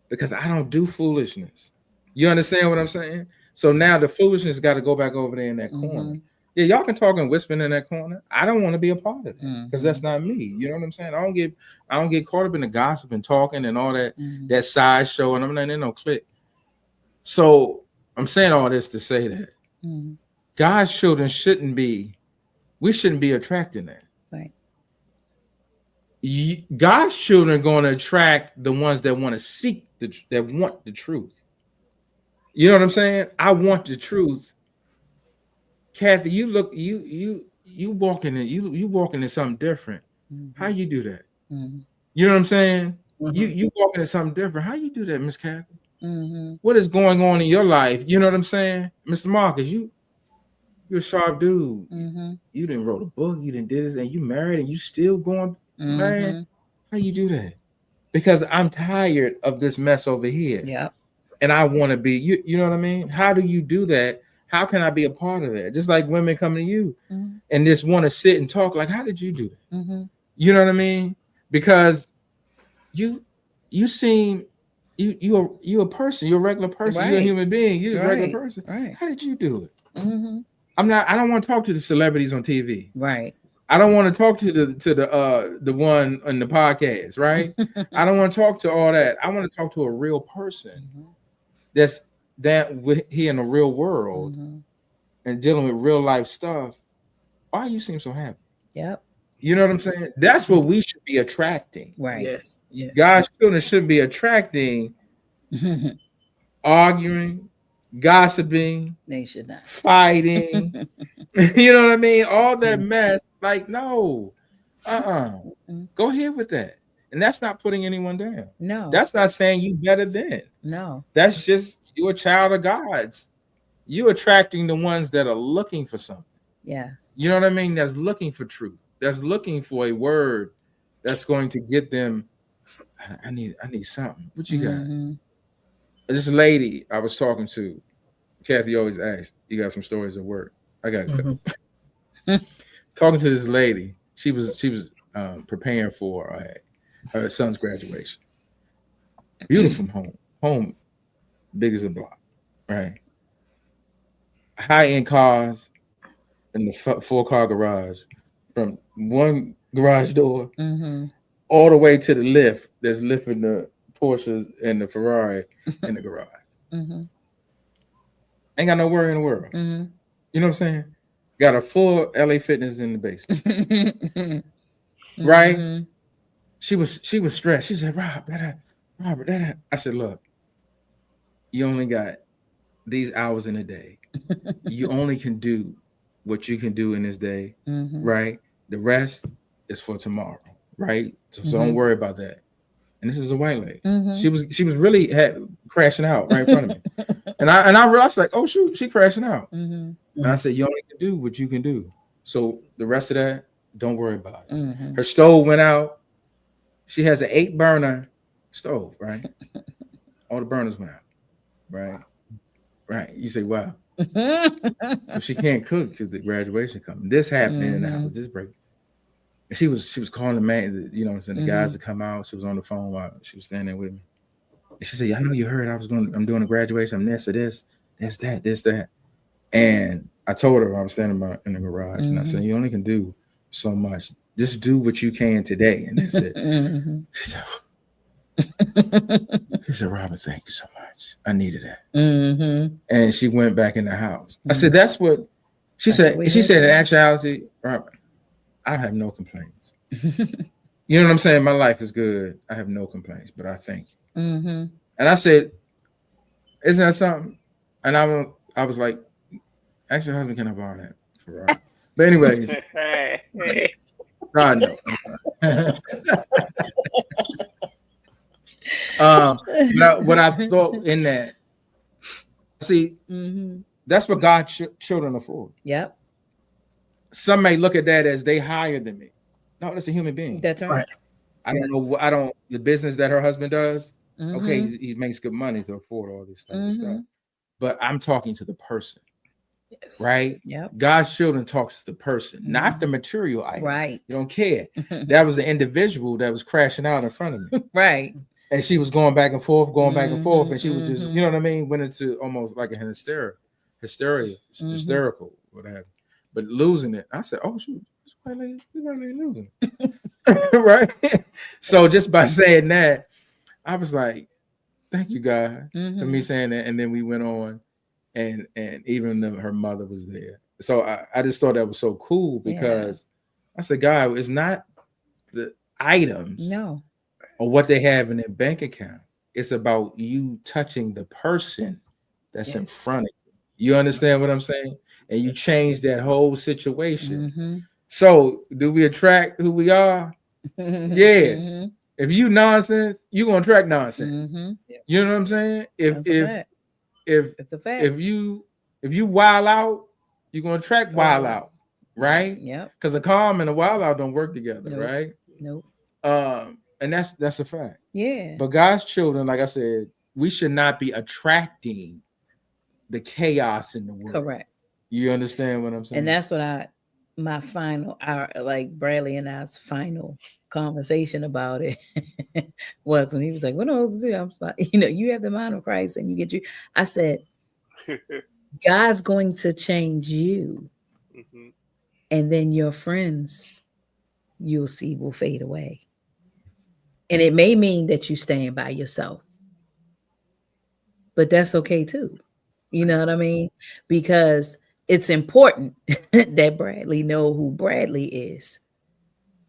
because I don't do foolishness. You understand what I'm saying? So now the foolishness got to go back over there in that corner. Yeah, y'all can talk and whispering in that corner. I don't want to be a part of it because that's not me. You know what I'm saying? I don't get caught up in the gossip and talking and all that that sideshow, and I'm not in no clique. So I'm saying all this to say that God's children we shouldn't be attracting that. Right. God's children are going to attract the ones that want to seek that want the truth. You know what I'm saying? I want the truth. Kathy, you walking in something different. How you do that? You know what I'm saying? You walking in something different. How you do that, Miss Kathy? What is going on in your life? You know what I'm saying, Mr. Marcus? You're a sharp dude. You didn't wrote a book. You didn't do this, and you married, and you still going, man. How you do that? Because I'm tired of this mess over here. Yeah. And I want to be. You know what I mean? How do you do that? How can I be a part of that? Just like women coming to you and just want to sit and talk. Like, how did you do that? You know what I mean? Because you seem you're a person. You're a regular person. Right. You're a human being. You're a regular person. Right. How did you do it? I don't want to talk to the celebrities on TV. Right. I don't want to talk to the one on the podcast. Right. I don't want to talk to all that. I want to talk to a real person that's here in the real world and dealing with real life stuff. Why you seem so happy? Yep. You know what I'm saying? That's what we should be attracting. Right. Yes. God's children should be attracting arguing, gossiping, they should not fighting. You know what I mean? All that mess. Like, no. Go ahead with that. And that's not putting anyone down. No. That's not saying you better than. No. That's just you're a child of God's. You're attracting the ones that are looking for something. Yes. You know what I mean? That's looking for truth. That's looking for a word that's going to get them. I need something. What you got? This lady I was talking to, Kathy always asks, you got some stories of work? I got talking to this lady. She was preparing for her son's graduation. Beautiful home, big as a block, right? High-end cars in the 4-car garage, from one garage door all the way to the lift that's lifting the Porsches and the Ferrari in the garage. Ain't got no worry in the world. You know what I'm saying? Got a full LA Fitness in the basement. Right? She was stressed. She said, Robert. I said, look, you only got these hours in a day. You only can do what you can do in this day, right? The rest is for tomorrow, right? So don't worry about that. And this is a white lady. She was really crashing out right in front of me. And I realized, like, oh shoot, she crashing out. And I said, you only can do what you can do. So the rest of that, don't worry about it. Her stove went out. She has an 8-burner stove, right? All the burners went out, right? Right. You say, wow. So she can't cook till the graduation comes. This happened in the house. This break. And she was calling the man, you know, and the guys to come out. She was on the phone while she was standing there with me. And she said, I know you heard I'm doing a graduation. I'm this, that. And I told her I was standing in the garage, and I said, you only can do so much. Just do what you can today, and that's it. She said, Robert, thank you so much. I needed that. And she went back in the house. I said, that's what she said. She said, in actuality, Robert, I have no complaints. You know what I'm saying? My life is good. I have no complaints, but I thank you. And I said, isn't that something? And I was like, actually, husband, can I borrow that for Robert? But anyways, God no. What I thought in that, see, that's what God's children are for. Yep. Some may look at that as they higher than me. No, that's a human being. That's right. I don't know. The business that her husband does. Okay, he makes good money to afford all this stuff. But I'm talking to the person. Yes. Right? Yeah. God's children talks to the person, not the material item. Right. You don't care. That was an individual that was crashing out in front of me. Right. And she was going back and forth, and she was just, you know what I mean? Went into almost like a hysterical, whatever. but losing it. I said, oh shoot, this white lady losing it. Right? So just by saying that, I was like, thank you, God, for me saying that. And then we went on, and even her mother was there. So I just thought that was so cool because I said, God, it's not the items or what they have in their bank account. It's about you touching the person that's in front of you. You understand what I'm saying? And you change that whole situation. So do we attract who we are? Yeah. If you nonsense, you're gonna attract nonsense. You know what I'm saying? If it's a fact. If you wild out, you're gonna attract wild out, right? Yeah. Because the calm and the wild out don't work together, right? Nope. And that's a fact. Yeah. But God's children, like I said, we should not be attracting the chaos in the world. Correct. You understand what I'm saying? And that's what Bradley and I's final conversation about it was when he was like, what else to do? I'm like, you have the mind of Christ and you get you. I said, God's going to change you. And then your friends you'll see will fade away. And it may mean that you stand by yourself. But that's okay too. You know what I mean? Because it's important that Bradley know who Bradley is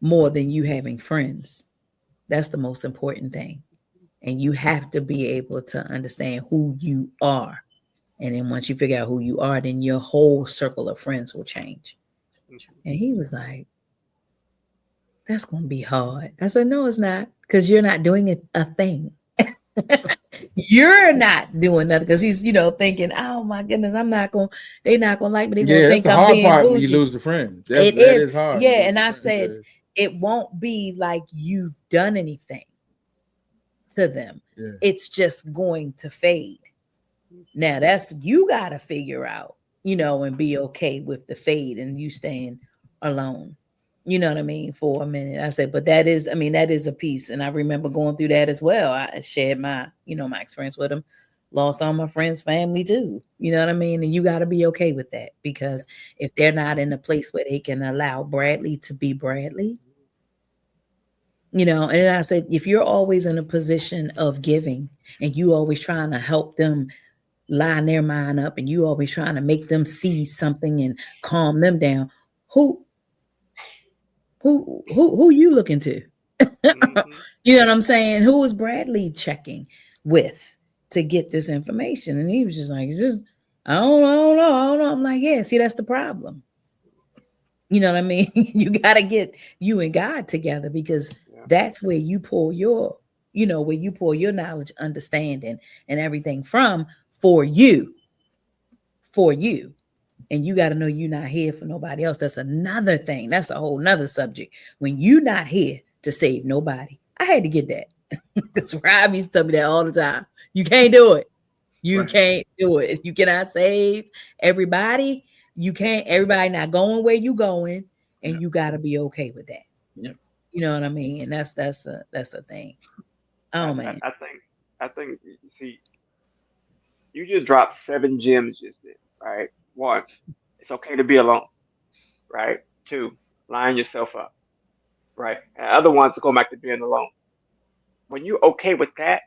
more than you having friends. That's the most important thing. And you have to be able to understand who you are. And then once you figure out who you are, then your whole circle of friends will change. And he was like, that's going to be hard. I said, no, it's not, because you're not doing a thing. You're not doing nothing because he's, thinking, oh my goodness, they're not going to like me. They're going to think I'm being hard part bougie. when you lose the friend. It is hard. Yeah. And I said, it won't be like you've done anything to them. Yeah. It's just going to fade. Now you got to figure out, and be okay with the fade and you staying alone. You know what I mean? For a minute. I said, but that is a piece. And I remember going through that as well. I shared my experience with them. Lost all my friends, family too. You know what I mean? And you got to be okay with that, because if they're not in a place where they can allow Bradley to be Bradley, and I said, if you're always in a position of giving and you always trying to help them line their mind up and you always trying to make them see something and calm them down, who you looking to? You know what I'm saying? Who is Bradley checking with to get this information? And he was just like, I don't know. I'm like, yeah, see, that's the problem. You know what I mean? You got to get you and God together, because that's where you pull your knowledge, understanding, and everything from for you. And you got to know you're not here for nobody else. That's another thing. That's a whole nother subject. When you're not here to save nobody. I had to get that. Because Rob used to tell me that all the time. You can't do it. Can't do it. You cannot save everybody. You can't. Everybody not going where you going. And you got to be okay with that. Yeah. You know what I mean? And that's a thing. Oh, man. I think, see, you just dropped 7 gems just then, right? 1, it's okay to be alone, right? 2, line yourself up, right? And other ones are going back to being alone. When you're okay with that,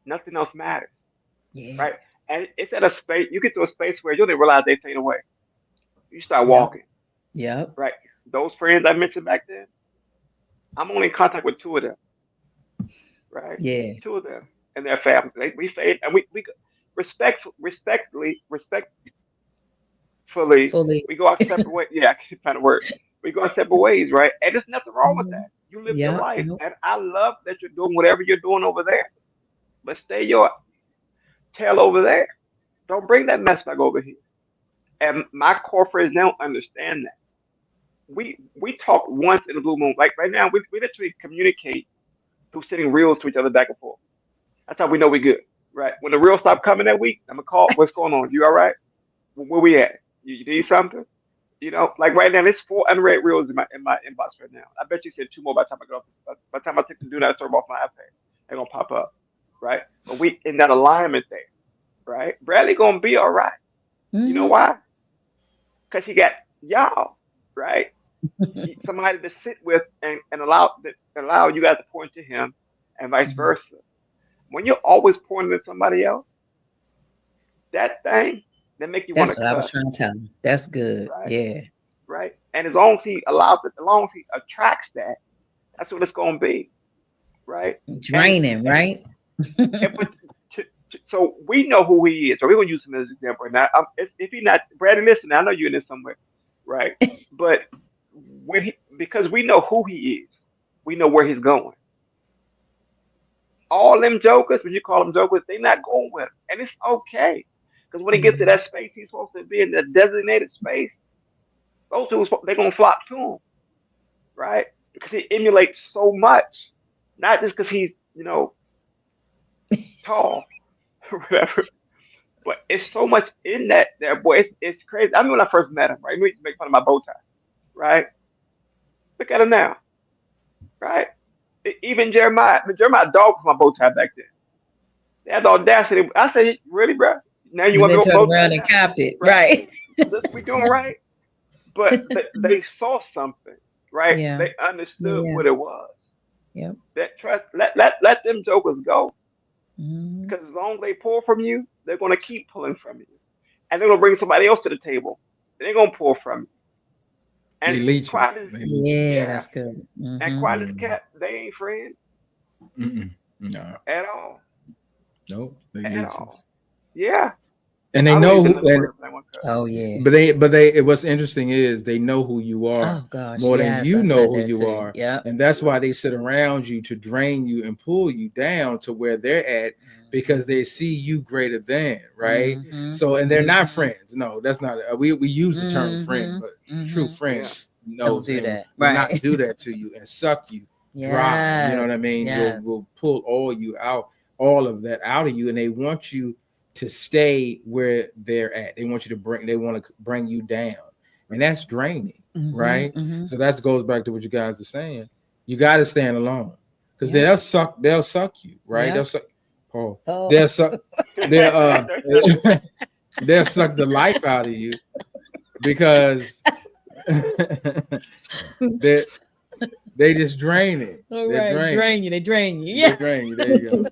nothing else matters, right? And it's at a space, you get to a space where you don't realize they fade away. You start walking. Yeah. Right? Those friends I mentioned back then, I'm only in contact with 2 of them, right? Yeah. 2 of them and their families. We fade, and we respectfully, we go our separate ways. Yeah, I can't find a word. We go our separate ways, right? And there's nothing wrong with that. You live your life. And I love that you're doing whatever you're doing over there. But stay your tail over there. Don't bring that mess back over here. And my core friends don't understand that. We talk once in a blue moon. Like right now, we literally communicate through sending reels to each other back and forth. That's how we know we're good, right? When the reels stop coming that week, I'm gonna call. What's going on? You all right? Where we at? You need something? Like right now, there's 4 unread reels in my inbox right now. I bet you said 2 more by the time I get off. By the time I take the do not serve off my iPad, they're gonna pop up, right? But we in that alignment there, right? Bradley gonna be all right. Mm-hmm. You know why? Because he got y'all, right? Somebody to sit with and allow you guys to point to him, and vice Mhm. versa. When you're always pointing at somebody else, that thing that make you want That's to what I was cut, trying to tell him. That's good. right? Yeah. Right? And as long as he allows it, as long as he attracts that, that's what it's going to be, right? And Draining, and, right? and but so we know who he is. So we're going to use him as an example. Now, if he not Brandon, listen, I know you're in this somewhere, right? But because we know who he is, we know where he's going. All them jokers, when you call them jokers, they not going with him, and it's okay. Because when he gets to Mhm. that space, he's supposed to be in the designated space. Those two, they're gonna flock to him, right? Because he emulates so much, not just because he's tall or whatever, but it's so much in that boy. It's crazy. I mean, when I first met him, right? He used to make fun of my bow tie, right? Look at him now, right? Even Jeremiah, Jeremiah dogged my bow tie back then. They had the audacity. I said, really, bro? Now you And want then to go turn bow tie around and now, copped it. right? Right. This we doing right, but they saw something, right? Yeah. They understood Yeah. what it was. Yep. That trust, let them jokers go, Mhm. because as long as they pull from you, they're gonna keep pulling from you, and they're gonna bring somebody else to the table. They're gonna pull from you, They and leech you. quiet as They leech you. Yeah, yeah, that's good. and Mhm. quiet as cat, they ain't friends Mm-mm. No, at all, no, they at leeches. all. Yeah, And they I don't know even who, another and word, but I want to cut. Oh yeah. but what's interesting is they know who you are Oh gosh. more than Yes, you I know said who that you too. are. Yep. And that's why they sit around you to drain you and pull you down to where they're at, because they see you greater than, right? Mhm. So, and they're not Mhm. friends. No, that's not, we use the term friend, Mhm. but true Mhm. friend Yeah, Don't knows do and that. will not Right. do that to you and suck you dry. You know what I Yes. mean? Yes. Will pull all of that out of you, and they want you to stay where they're at. They want to bring you down, and that's draining, Mhm. right? Mhm. So that goes back to what you guys are saying. You got to stand alone, because Yeah. they'll suck you, right? Yeah. They'll suck. Paul. Oh. They'll suck. They'll they'll suck the life out of you, because they they just drain it. All They right. drain They drain you. They Yeah. drain you. There you go.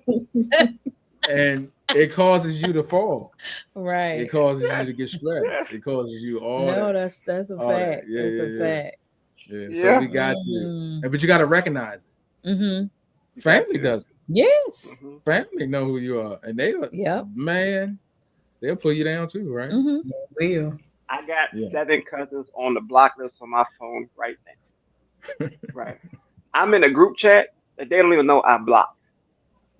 And it causes you to fall. It Right. causes you yeah, to get stressed. It causes you all No, that. that's a All that. fact. Yeah, That's a yeah, fact. yeah. Yeah. So yeah. we got to, Mhm. but you got to recognize it. Mhm. You got Family to. does it. Yes. Hmm. Family know who you are, and Yep. man, they'll pull you down too, right? Mhm. Real. I got Yeah. 7 cousins on the block list on my phone right now. Right. I'm in a group chat that they don't even know I blocked.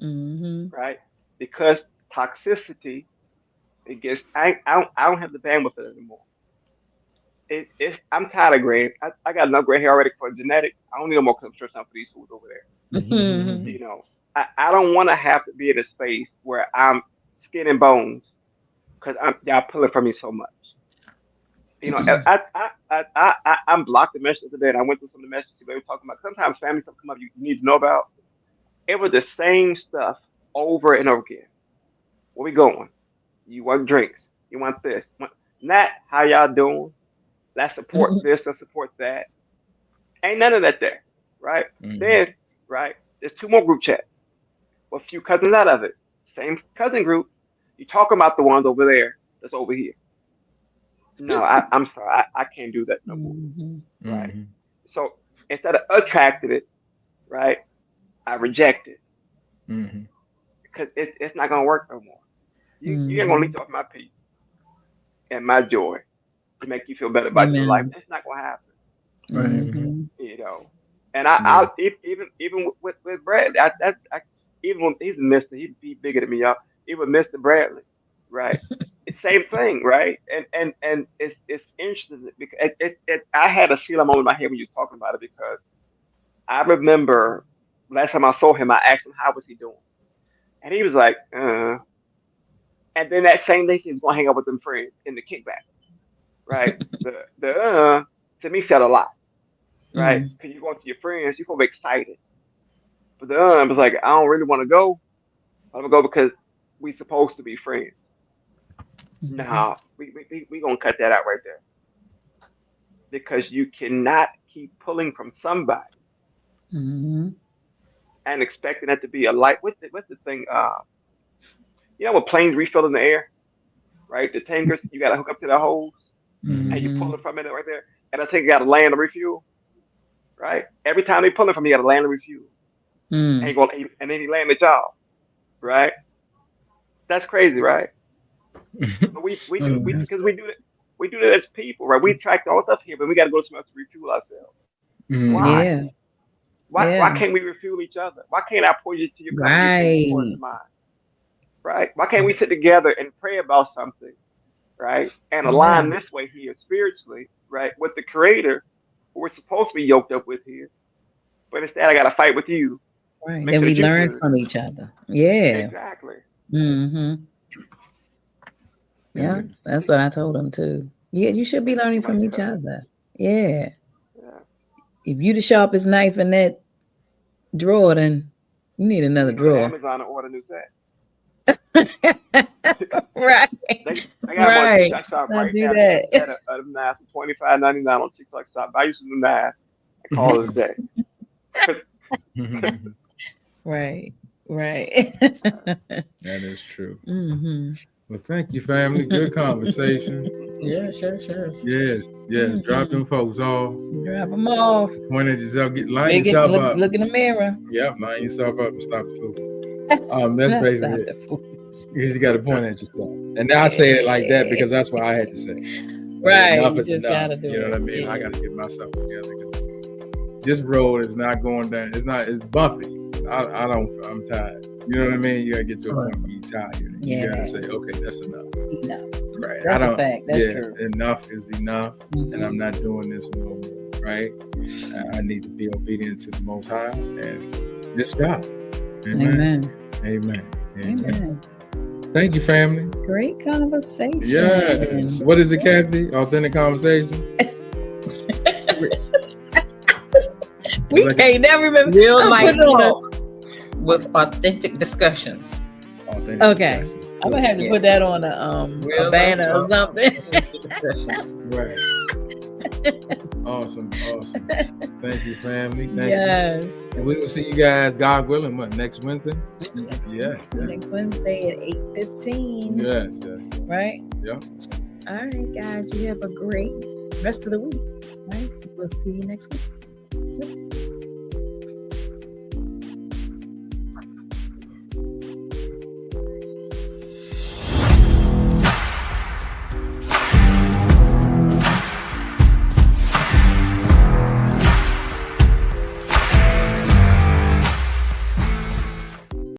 Mhm. Right. Because toxicity, it gets. I don't have the bandwidth for it anymore. I'm tired of gray. I got enough gray hair already for genetics. I don't need no more stress out for these fools over there. Mhm. You know, I don't want to have to be in a space where I'm skin and bones because y'all pulling from me so much. You know, I'm blocked the messages today, and I went through some of the messages they were talking about. Sometimes family stuff come up you need to know about. It was the same stuff over and over again. Where we going? You want drinks? You want this? Not how y'all doing? Let's support this. Let's support that. Ain't none of that there, right? Mhm. Then, right? There's 2 more group chats with a few cousins out of it. Same cousin group. You talking about the ones over there that's over here. No, I'm sorry. I can't do that no more. Mhm. Right. Mhm. So instead of attracted it, right, I reject it Mhm. because it's not gonna work no more. You ain't gonna leech Mhm. off my peace and my joy to make you feel better about your life. Amen. It's not gonna happen, Right. Mhm. you know. And Yeah. even with Brad, even when he's Mister, he bigger than me, y'all. Even Mister Bradley, right? It's same thing, right? And it's interesting because I had a feel moment in my head when you were talking about it because I remember last time I saw him, I asked him how was he doing, and he was like, And then that same day, he was gonna hang out with them friends in the kickback, right? The to me said a lot, right? Mhm. Because you're going to your friends, you're gonna be excited, but the was like, I don't really want to go. I'm gonna go because we supposed to be friends. Mhm. Nah, we gonna cut that out right there. because you cannot keep pulling from somebody Mm-hmm. and expecting that to be a light. What's the thing? When planes refill in the air, right? The tankers, you got to hook up to the hose, and you pull it from it right there. And I think you got to land and refuel, right? Every time they pull it from you, got to land and refuel. And then you land the job, right? That's crazy, right? But we do because we do that as people, right? We attract all stuff here, but we got to go somewhere to refuel ourselves. Why? Yeah. Why can't we refuel each other? Why can't I pour you to your cup and you pour into mine? Right? Why can't we sit together and pray about something, right? And align this way here spiritually, right, with the Creator, who we're supposed to be yoked up with here. But instead, I got to fight with you. Right. Then we learn from each other. Yeah. Exactly. Mm-hmm. Yeah, that's what I told him too. Yeah, you should be learning from each other. Yeah. If you the sharpest knife in that drawer, then you need another drawer. Amazon to order a new set. Right. They got one shop right do now. That. Set of knives for $25.99 on TikTok shop. Buy you some new knives and call it a day. Right. That is true. Mm-hmm. Well, thank you, family. Good conversation. Yeah, sure. Yes. Drop them folks off. Drop them off. Point at yourself. Line yourself up. Look in the mirror. Yep, line yourself up and stop the fool. That's basically it. Because you got to point at yourself. And I say it like that because that's what I had to say. Right. Enough is just enough. gotta do you know it. what I mean? Yeah. I got to get myself together. This road is not going down. It's bumpy. I'm tired. You know what I mean? You gotta get to a point where you're tired. You gotta say, okay, that's enough. Right. That's a fact. That's true. Enough is enough, and I'm not doing this no more. Right? I need to be obedient to the Most High and just stop. Amen. Thank you, family. Great conversation. Yes. What is it, Kathy? Authentic conversation. We can't never remember. Real life talk with authentic discussions. Okay. I'm gonna have to put that on a banner or something. Right. Awesome. Thank you, family. Thank you. And we will see you guys, God willing, next Wednesday? Next Wednesday at 8:15. Yes. Right? Yeah. All right, guys. You have a great rest of the week. Right? We'll see you next week.